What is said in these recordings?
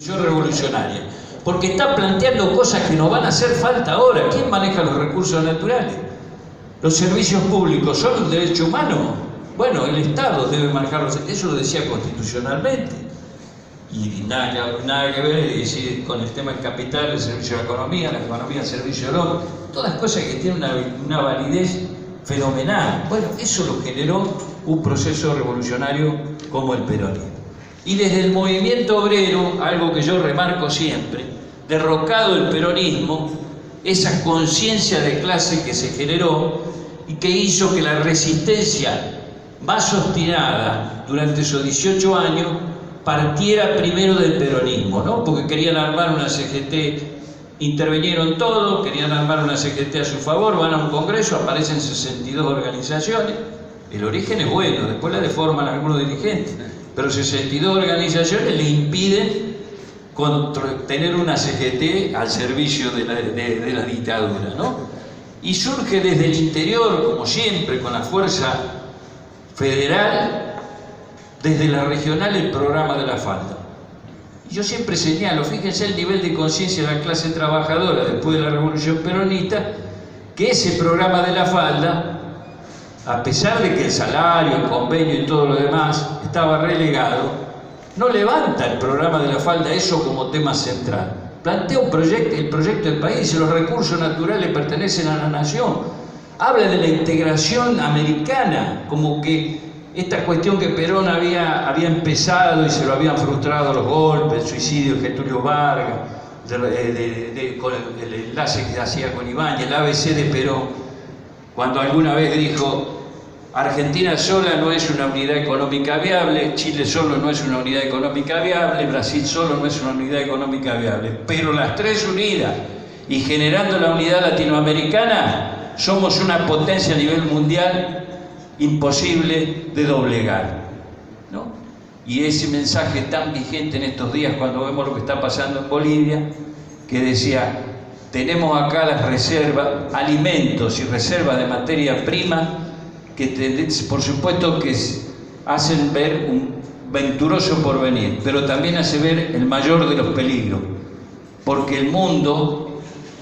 Revolucionaria, porque está planteando cosas que nos van a hacer falta ahora. ¿Quién maneja los recursos naturales? ¿Los servicios públicos son un derecho humano? Bueno, el Estado debe manejarlos, eso lo decía constitucionalmente. Y nada que ver decir, con el tema del capital, el servicio de la economía el servicio del hombre, todas cosas que tienen una validez fenomenal. Bueno, eso lo generó un proceso revolucionario como el peronismo. Y desde el movimiento obrero, algo que yo remarco siempre, derrocado el peronismo, esa conciencia de clase que se generó y que hizo que la resistencia más obstinada durante esos 18 años partiera primero del peronismo, ¿no? Porque querían armar una CGT, intervinieron todos, querían armar una CGT a su favor, van a un congreso, aparecen 62 organizaciones, el origen es bueno, después la deforman algunos dirigentes, pero 62 organizaciones le impiden tener una CGT al servicio de la dictadura, ¿no? Y surge desde el interior, como siempre, con la fuerza federal, desde la regional, el programa de la falda. Y yo siempre señalo, fíjense el nivel de conciencia de la clase trabajadora después de la revolución peronista, que ese programa de la falda, a pesar de que el salario, el convenio y todo lo demás estaba relegado, no levanta el programa de la falda eso como tema central. Plantea el proyecto del país, dice los recursos naturales pertenecen a la nación. Habla de la integración americana, como que esta cuestión que Perón había empezado y se lo habían frustrado los golpes, el suicidio de Getúlio Vargas, con el enlace que hacía con Ibáñez, el ABC de Perón, cuando alguna vez dijo Argentina sola no es una unidad económica viable, Chile solo no es una unidad económica viable, Brasil solo no es una unidad económica viable, pero las tres unidas y generando la unidad latinoamericana somos una potencia a nivel mundial imposible de doblegar, ¿no? Y ese mensaje tan vigente en estos días cuando vemos lo que está pasando en Bolivia, que decía, tenemos acá las reservas, alimentos y reservas de materia prima que por supuesto que hacen ver un venturoso porvenir, pero también hace ver el mayor de los peligros, porque el mundo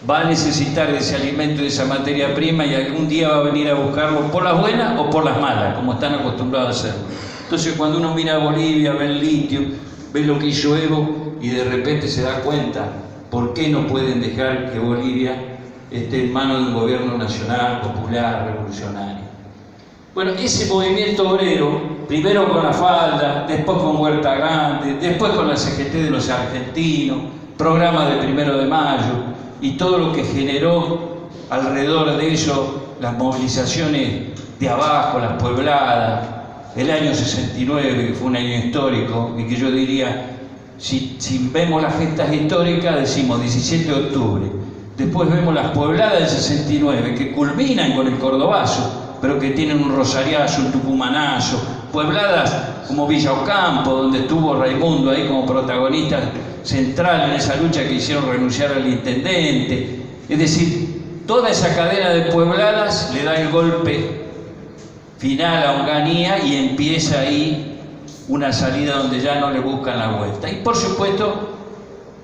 va a necesitar de ese alimento y de esa materia prima y algún día va a venir a buscarlo por las buenas o por las malas, como están acostumbrados a hacer. Entonces cuando uno mira a Bolivia, ve el litio, ve lo que hizo Evo y de repente se da cuenta por qué no pueden dejar que Bolivia esté en manos de un gobierno nacional, popular, revolucionario. Bueno, ese movimiento obrero, primero con la falda, después con Huerta Grande, después con la CGT de los argentinos, programa de 1 de mayo y todo lo que generó alrededor de eso, las movilizaciones de abajo, las puebladas, el año 69, que fue un año histórico y que yo diría, si vemos las gestas históricas, decimos 17 de octubre, después vemos las puebladas del 69, que culminan con el Cordobazo, pero que tienen un rosariazo, un tucumanazo, puebladas como Villa Ocampo, donde estuvo Raimundo ahí como protagonista central en esa lucha que hicieron renunciar al intendente. Es decir, toda esa cadena de puebladas le da el golpe final a Onganía y empieza ahí una salida donde ya no le buscan la vuelta. Y por supuesto,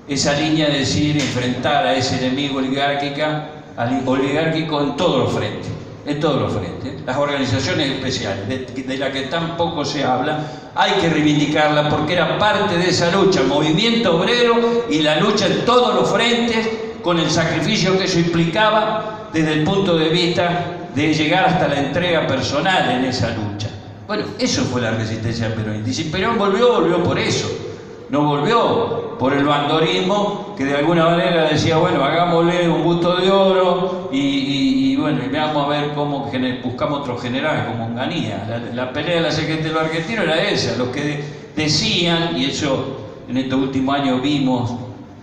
esa línea de decir enfrentar a ese enemigo oligárquico en todos los frentes. En todos los frentes. Las organizaciones especiales, de las que tan poco se habla, hay que reivindicarla porque era parte de esa lucha, movimiento obrero y la lucha en todos los frentes, con el sacrificio que eso implicaba desde el punto de vista de llegar hasta la entrega personal en esa lucha. Bueno, eso fue la resistencia peronista. Y si Perón volvió por eso. No volvió por el bandorismo que de alguna manera decía, bueno, hagámosle un busto de oro y bueno, y veamos a ver cómo buscamos otros generales como Onganía. La pelea de la CGT de los argentinos era esa, los que decían, y eso en estos últimos años vimos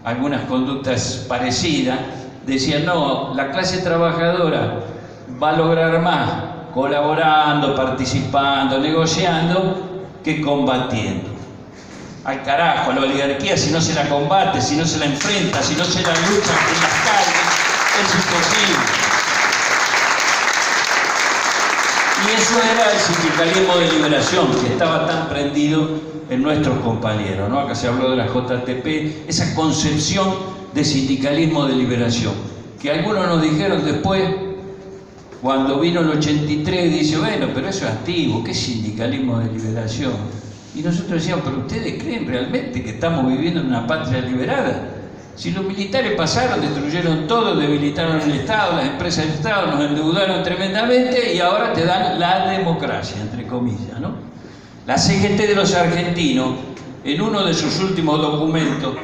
algunas conductas parecidas, decían, no, la clase trabajadora va a lograr más colaborando, participando, negociando, que combatiendo. Al carajo, a la oligarquía, si no se la combate, si no se la enfrenta, si no se la lucha en las calles, es imposible. Y eso era el sindicalismo de liberación, que estaba tan prendido en nuestros compañeros, ¿no? Acá se habló de la JTP, esa concepción de sindicalismo de liberación, que algunos nos dijeron después, cuando vino el 83, dice, bueno, pero eso es antiguo, ¿qué sindicalismo de liberación? Y nosotros decíamos, pero ¿ustedes creen realmente que estamos viviendo en una patria liberada? Si los militares pasaron, destruyeron todo, debilitaron el Estado, las empresas del Estado, nos endeudaron tremendamente y ahora te dan la democracia, entre comillas, ¿no? La CGT de los argentinos, en uno de sus últimos documentos,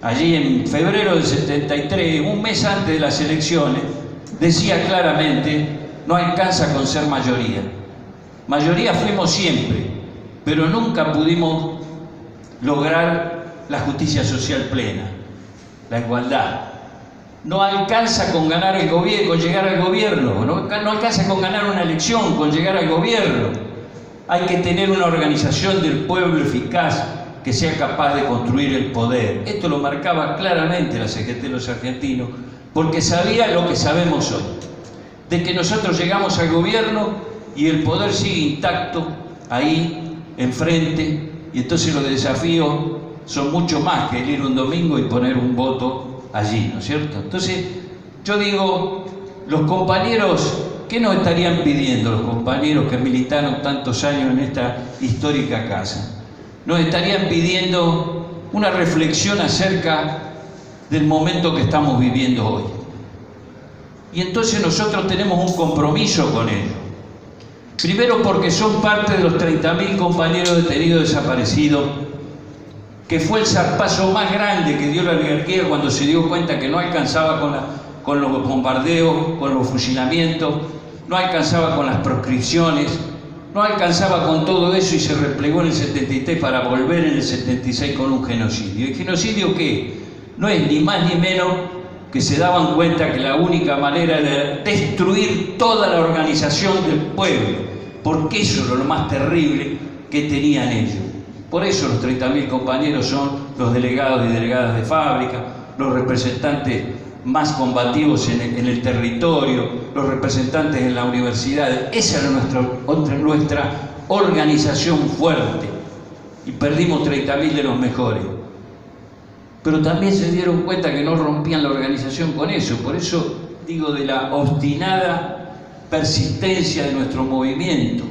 allí en febrero del 73, un mes antes de las elecciones, decía claramente, no alcanza con ser mayoría. Mayoría fuimos siempre, pero nunca pudimos lograr la justicia social plena, la igualdad. No alcanza con ganar el gobierno, con llegar al gobierno, no alcanza con ganar una elección, con llegar al gobierno. Hay que tener una organización del pueblo eficaz que sea capaz de construir el poder. Esto lo marcaba claramente la CGT de los argentinos, porque sabía lo que sabemos hoy, de que nosotros llegamos al gobierno y el poder sigue intacto ahí, enfrente, y entonces los desafíos son mucho más que el ir un domingo y poner un voto allí, ¿no es cierto? Entonces, yo digo, los compañeros, ¿qué nos estarían pidiendo los compañeros que militaron tantos años en esta histórica casa? Nos estarían pidiendo una reflexión acerca del momento que estamos viviendo hoy. Y entonces nosotros tenemos un compromiso con ellos. Primero porque son parte de los 30.000 compañeros detenidos desaparecidos, que fue el zarpazo más grande que dio la oligarquía cuando se dio cuenta que no alcanzaba con los bombardeos, con los fusilamientos, no alcanzaba con las proscripciones, no alcanzaba con todo eso y se replegó en el 73 para volver en el 76 con un genocidio. ¿El genocidio qué? No es ni más ni menos que se daban cuenta que la única manera era destruir toda la organización del pueblo, porque eso era lo más terrible que tenían ellos. Por eso los 30.000 compañeros son los delegados y delegadas de fábrica, los representantes más combativos en el territorio, los representantes en la universidad. Esa era nuestra organización fuerte y perdimos 30.000 de los mejores. Pero también se dieron cuenta que no rompían la organización con eso. Por eso digo de la obstinada persistencia de nuestro movimiento,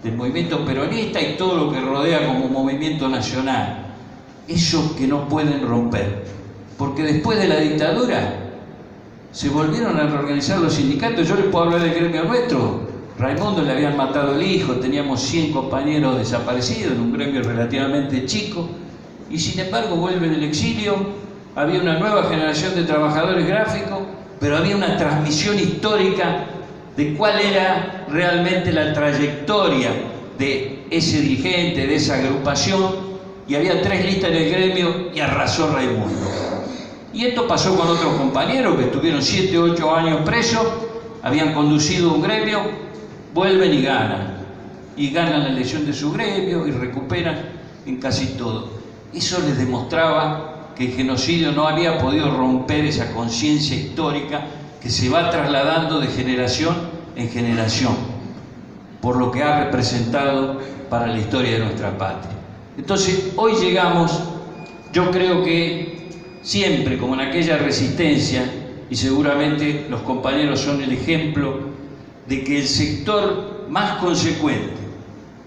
del movimiento peronista y todo lo que rodea como movimiento nacional. Eso que no pueden romper. Porque después de la dictadura se volvieron a reorganizar los sindicatos. Yo les puedo hablar del gremio nuestro. Raimundo le habían matado el hijo, teníamos 100 compañeros desaparecidos en un gremio relativamente chico. Y sin embargo vuelve del exilio, había una nueva generación de trabajadores gráficos, pero había una transmisión histórica de cuál era realmente la trayectoria de ese dirigente, de esa agrupación, y había 3 listas en el gremio y arrasó Raimundo. Y esto pasó con otros compañeros que estuvieron 7 u 8 años presos, habían conducido un gremio, vuelven y ganan la elección de su gremio y recuperan en casi todo. Eso les demostraba que el genocidio no había podido romper esa conciencia histórica que se va trasladando de generación en generación, por lo que ha representado para la historia de nuestra patria. Entonces, hoy llegamos, yo creo que siempre, como en aquella resistencia, y seguramente los compañeros son el ejemplo, de que el sector más consecuente,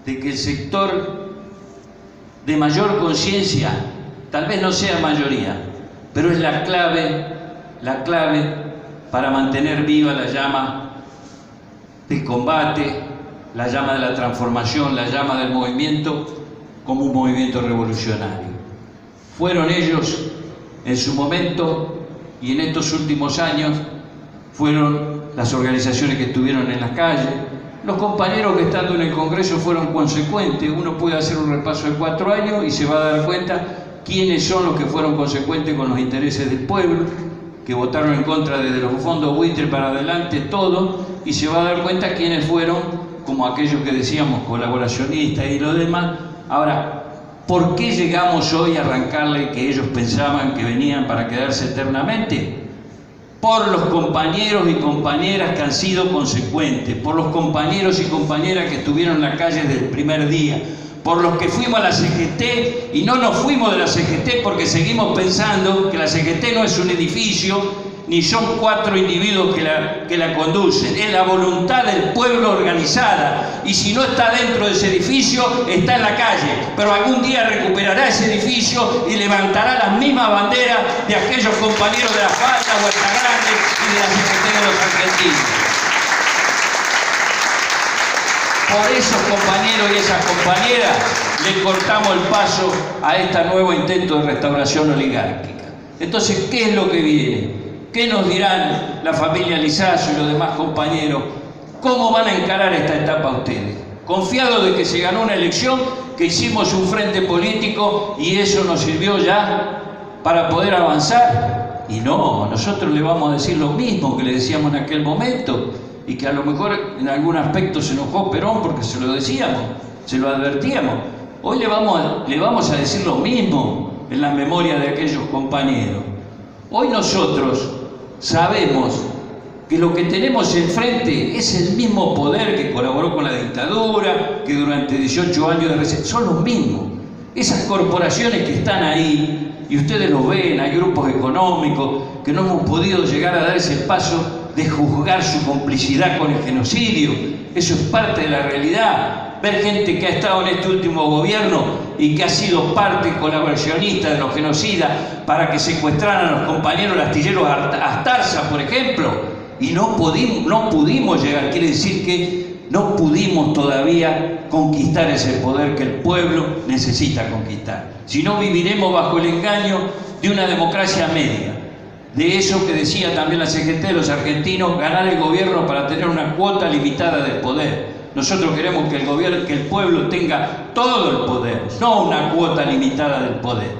de que el sector de mayor conciencia, tal vez no sea mayoría, pero es la clave para mantener viva la llama del combate, la llama de la transformación, la llama del movimiento como un movimiento revolucionario. Fueron ellos en su momento y en estos últimos años, fueron las organizaciones que estuvieron en las calles. Los compañeros que estando en el Congreso fueron consecuentes. Uno puede hacer un repaso de 4 años y se va a dar cuenta quiénes son los que fueron consecuentes con los intereses del pueblo, que votaron en contra desde los fondos buitre para adelante, todo, y se va a dar cuenta quiénes fueron, como aquellos que decíamos, colaboracionistas y lo demás. Ahora, ¿por qué llegamos hoy a arrancarle que ellos pensaban que venían para quedarse eternamente? por los compañeros y compañeras que han sido consecuentes, por los compañeros y compañeras que estuvieron en la calle desde el primer día, por los que fuimos a la CGT y no nos fuimos de la CGT porque seguimos pensando que la CGT no es un edificio ni son 4 individuos que la conducen, es la voluntad del pueblo organizada, y si no está dentro de ese edificio, está en la calle, pero algún día recuperará ese edificio y levantará las mismas banderas de aquellos compañeros de la Falda, Huerta Grande y de la CGT de los argentinos. Por esos compañeros y esas compañeras le cortamos el paso a este nuevo intento de restauración oligárquica. Entonces, ¿qué es lo que viene? ¿Qué nos dirán la familia Lizazo y los demás compañeros? ¿Cómo van a encarar esta etapa ustedes? Confiados de que se ganó una elección, que hicimos un frente político y eso nos sirvió ya para poder avanzar. Y no, nosotros le vamos a decir lo mismo que le decíamos en aquel momento, y que a lo mejor en algún aspecto se enojó Perón porque se lo decíamos, se lo advertíamos. Hoy le vamos a decir lo mismo en la memoria de aquellos compañeros. Hoy nosotros sabemos que lo que tenemos enfrente es el mismo poder que colaboró con la dictadura, que durante 18 años de receso, son los mismos. Esas corporaciones que están ahí, y ustedes lo ven, hay grupos económicos que no hemos podido llegar a dar ese paso de juzgar su complicidad con el genocidio. Eso es parte de la realidad. Ver gente que ha estado en este último gobierno y que ha sido parte colaboracionista de los genocidas para que secuestraran a los compañeros astilleros Astarza, por ejemplo, y no pudimos llegar. Quiere decir que no pudimos todavía conquistar ese poder que el pueblo necesita conquistar. Si no, viviremos bajo el engaño de una democracia media. De eso que decía también la CGT de los argentinos, ganar el gobierno para tener una cuota limitada de poder. Nosotros queremos que el pueblo tenga todo el poder, no una cuota limitada del poder.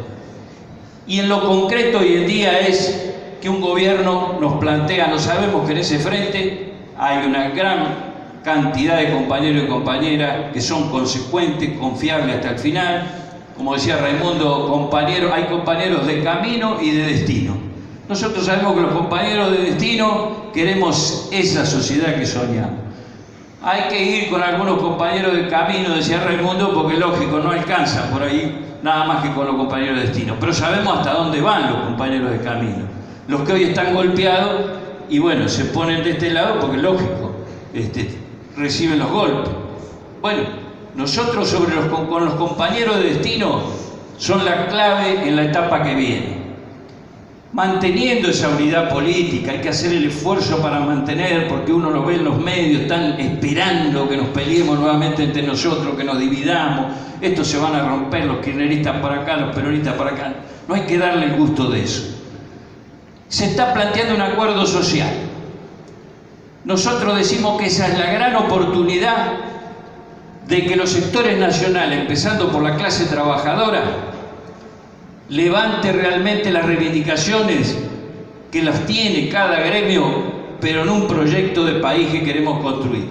Y en lo concreto hoy en día es que un gobierno nos plantea, no sabemos que en ese frente hay una gran cantidad de compañeros y compañeras que son consecuentes, confiables hasta el final. Como decía Raimundo, hay compañeros de camino y de destino. Nosotros sabemos que los compañeros de destino queremos esa sociedad que soñamos. Hay que ir con algunos compañeros de camino, decía Raimundo, porque lógico, no alcanza por ahí nada más que con los compañeros de destino. Pero sabemos hasta dónde van los compañeros de camino. Los que hoy están golpeados y bueno, se ponen de este lado porque lógico, reciben los golpes. Bueno, nosotros con los compañeros de destino son la clave en la etapa que viene. Manteniendo esa unidad política, hay que hacer el esfuerzo para mantener, porque uno lo ve en los medios, están esperando que nos peleemos nuevamente entre nosotros, que nos dividamos, estos se van a romper, los kirchneristas para acá, los peronistas para acá. No hay que darle el gusto de eso. Se está planteando un acuerdo social. Nosotros decimos que esa es la gran oportunidad de que los sectores nacionales, empezando por la clase trabajadora, levante realmente las reivindicaciones que las tiene cada gremio, pero en un proyecto de país que queremos construir.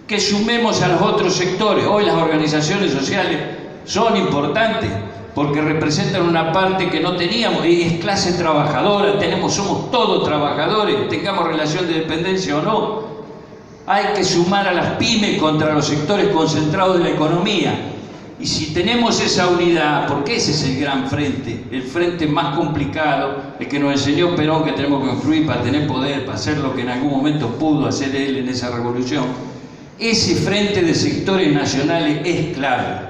Que sumemos a los otros sectores. Hoy las organizaciones sociales son importantes porque representan una parte que no teníamos, y es clase trabajadora, somos todos trabajadores, tengamos relación de dependencia o no. Hay que sumar a las pymes contra los sectores concentrados de la economía. Y si tenemos esa unidad, porque ese es el gran frente, el frente más complicado, el que nos enseñó Perón que tenemos que construir para tener poder, para hacer lo que en algún momento pudo hacer él en esa revolución, ese frente de sectores nacionales es clave,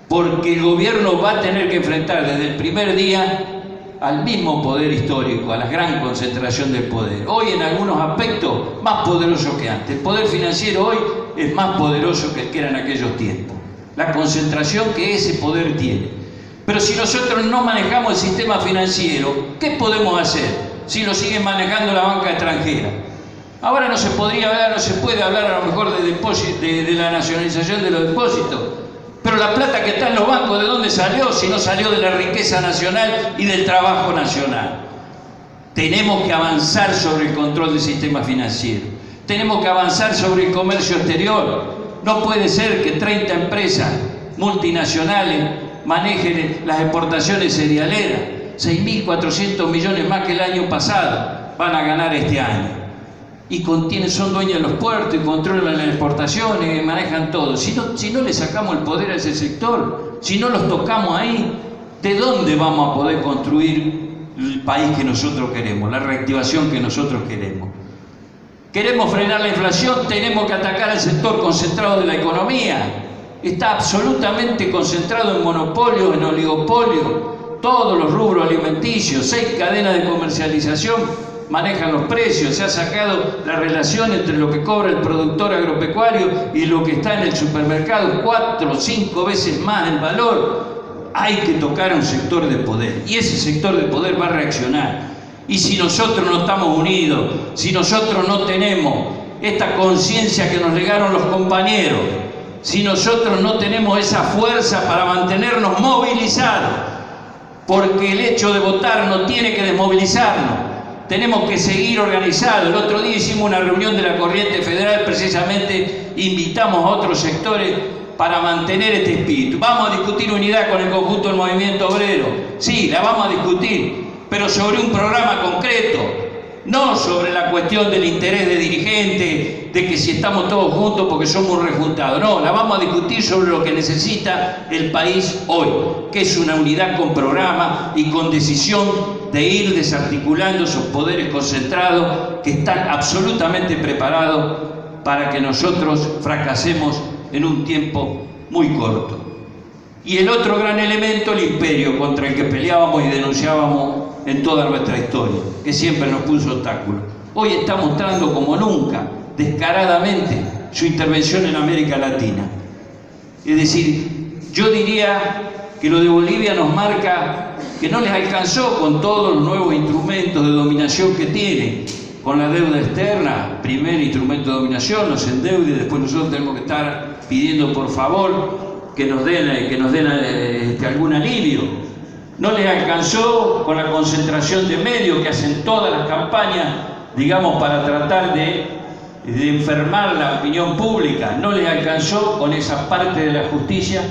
porque el gobierno va a tener que enfrentar desde el primer día al mismo poder histórico, a la gran concentración del poder. Hoy en algunos aspectos más poderoso que antes. El poder financiero hoy es más poderoso que el que era en aquellos tiempos. La concentración que ese poder tiene. Pero si nosotros no manejamos el sistema financiero, ¿qué podemos hacer si lo siguen manejando la banca extranjera? Ahora no se puede hablar a lo mejor de la nacionalización de los depósitos, pero la plata que está en los bancos, ¿de dónde salió? Si no salió de la riqueza nacional y del trabajo nacional. Tenemos que avanzar sobre el control del sistema financiero. Tenemos que avanzar sobre el comercio exterior. No puede ser que 30 empresas multinacionales manejen las exportaciones cerealeras, 6.400 millones más que el año pasado. van a ganar este año. Y son dueños de los puertos y controlan las exportaciones y manejan todo. Si no le sacamos el poder a ese sector, si no los tocamos ahí, ¿de dónde vamos a poder construir el país que nosotros queremos, la reactivación que nosotros queremos? ¿Queremos frenar la inflación? Tenemos que atacar al sector concentrado de la economía. Está absolutamente concentrado en monopolios, en oligopolios, todos los rubros alimenticios, 6 cadenas de comercialización manejan los precios, se ha sacado la relación entre lo que cobra el productor agropecuario y lo que está en el supermercado, 4 o 5 veces más el valor. Hay que tocar a un sector de poder y ese sector de poder va a reaccionar. Y si nosotros no estamos unidos, si nosotros no tenemos esta conciencia que nos legaron los compañeros, si nosotros no tenemos esa fuerza para mantenernos movilizados, porque el hecho de votar no tiene que desmovilizarnos, tenemos que seguir organizados. El otro día hicimos una reunión de la Corriente Federal, precisamente invitamos a otros sectores para mantener este espíritu. Vamos a discutir unidad con el conjunto del movimiento obrero, sí, la vamos a discutir, pero sobre un programa concreto, no sobre la cuestión del interés de dirigentes, de que si estamos todos juntos porque somos rejuntados. No, la vamos a discutir sobre lo que necesita el país hoy, que es una unidad con programa y con decisión de ir desarticulando esos poderes concentrados que están absolutamente preparados para que nosotros fracasemos en un tiempo muy corto. Y el otro gran elemento, el imperio contra el que peleábamos y denunciábamos en toda nuestra historia, que siempre nos puso obstáculos. Hoy está mostrando como nunca, descaradamente, su intervención en América Latina. Es decir, yo diría que lo de Bolivia nos marca que no les alcanzó con todos los nuevos instrumentos de dominación que tiene, con la deuda externa, primer instrumento de dominación, nos endeuda y después nosotros tenemos que estar pidiendo por favor que nos den algún alivio. No les alcanzó con la concentración de medios que hacen todas las campañas, digamos, para tratar de enfermar la opinión pública. No les alcanzó con esa parte de la justicia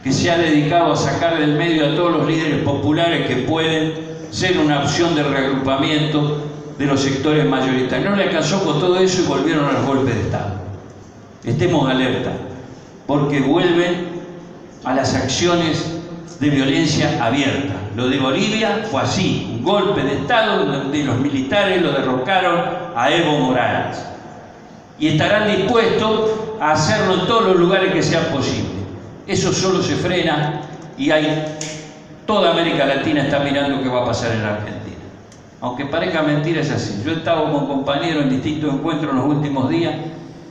que se ha dedicado a sacar del medio a todos los líderes populares que pueden ser una opción de reagrupamiento de los sectores mayoritarios. No les alcanzó con todo eso y volvieron a los golpes de Estado. Estemos alerta, porque vuelven a las acciones de violencia abierta. Lo de Bolivia fue así, un golpe de Estado donde los militares lo derrocaron a Evo Morales. Y estarán dispuestos a hacerlo en todos los lugares que sea posible. Eso solo se frena y toda América Latina está mirando qué va a pasar en la Argentina. Aunque parezca mentira, es así. Yo he estado con compañeros en distintos encuentros en los últimos días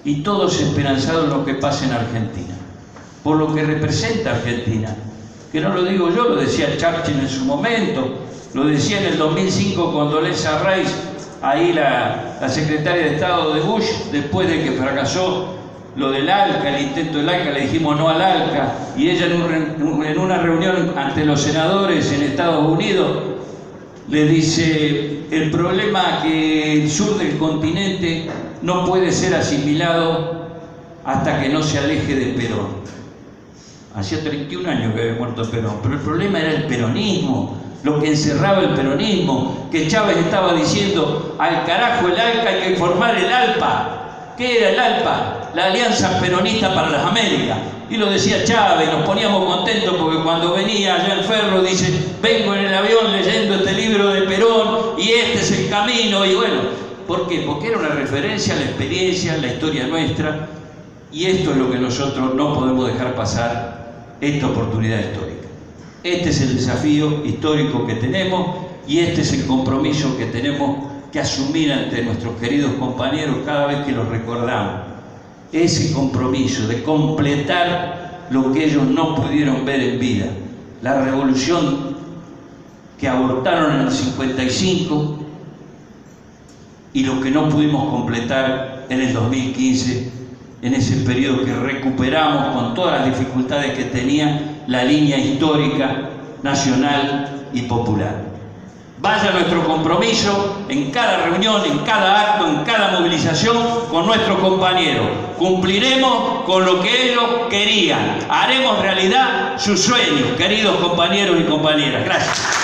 y todos esperanzados en lo que pase en Argentina. Por lo que representa Argentina. Que no lo digo yo, lo decía Churchill en su momento, lo decía en el 2005 Condoleezza Rice, ahí la secretaria de Estado de Bush, después de que fracasó lo del ALCA, el intento del ALCA, le dijimos no al ALCA, y ella en una reunión ante los senadores en Estados Unidos le dice: el problema que el sur del continente no puede ser asimilado hasta que no se aleje de Perón. Hacía 31 años que había muerto Perón, pero el problema era el peronismo, lo que encerraba el peronismo, que Chávez estaba diciendo: al carajo el ALCA, hay que formar el ALPA. ¿Qué era el ALPA? La Alianza Peronista para las Américas. Y lo decía Chávez, nos poníamos contentos porque cuando venía allá en Ferro dice: vengo en el avión leyendo este libro de Perón y este es el camino. Y bueno, ¿por qué? Porque era una referencia a la experiencia, a la historia nuestra, y esto es lo que nosotros no podemos dejar pasar, esta oportunidad histórica. Este es el desafío histórico que tenemos y este es el compromiso que tenemos que asumir ante nuestros queridos compañeros cada vez que los recordamos. Ese compromiso de completar lo que ellos no pudieron ver en vida. La revolución que abortaron en el 55 y lo que no pudimos completar en el 2015, en ese periodo que recuperamos con todas las dificultades que tenía la línea histórica, nacional y popular. Vaya nuestro compromiso en cada reunión, en cada acto, en cada movilización con nuestros compañeros. Cumpliremos con lo que ellos querían. Haremos realidad sus sueños, queridos compañeros y compañeras. Gracias.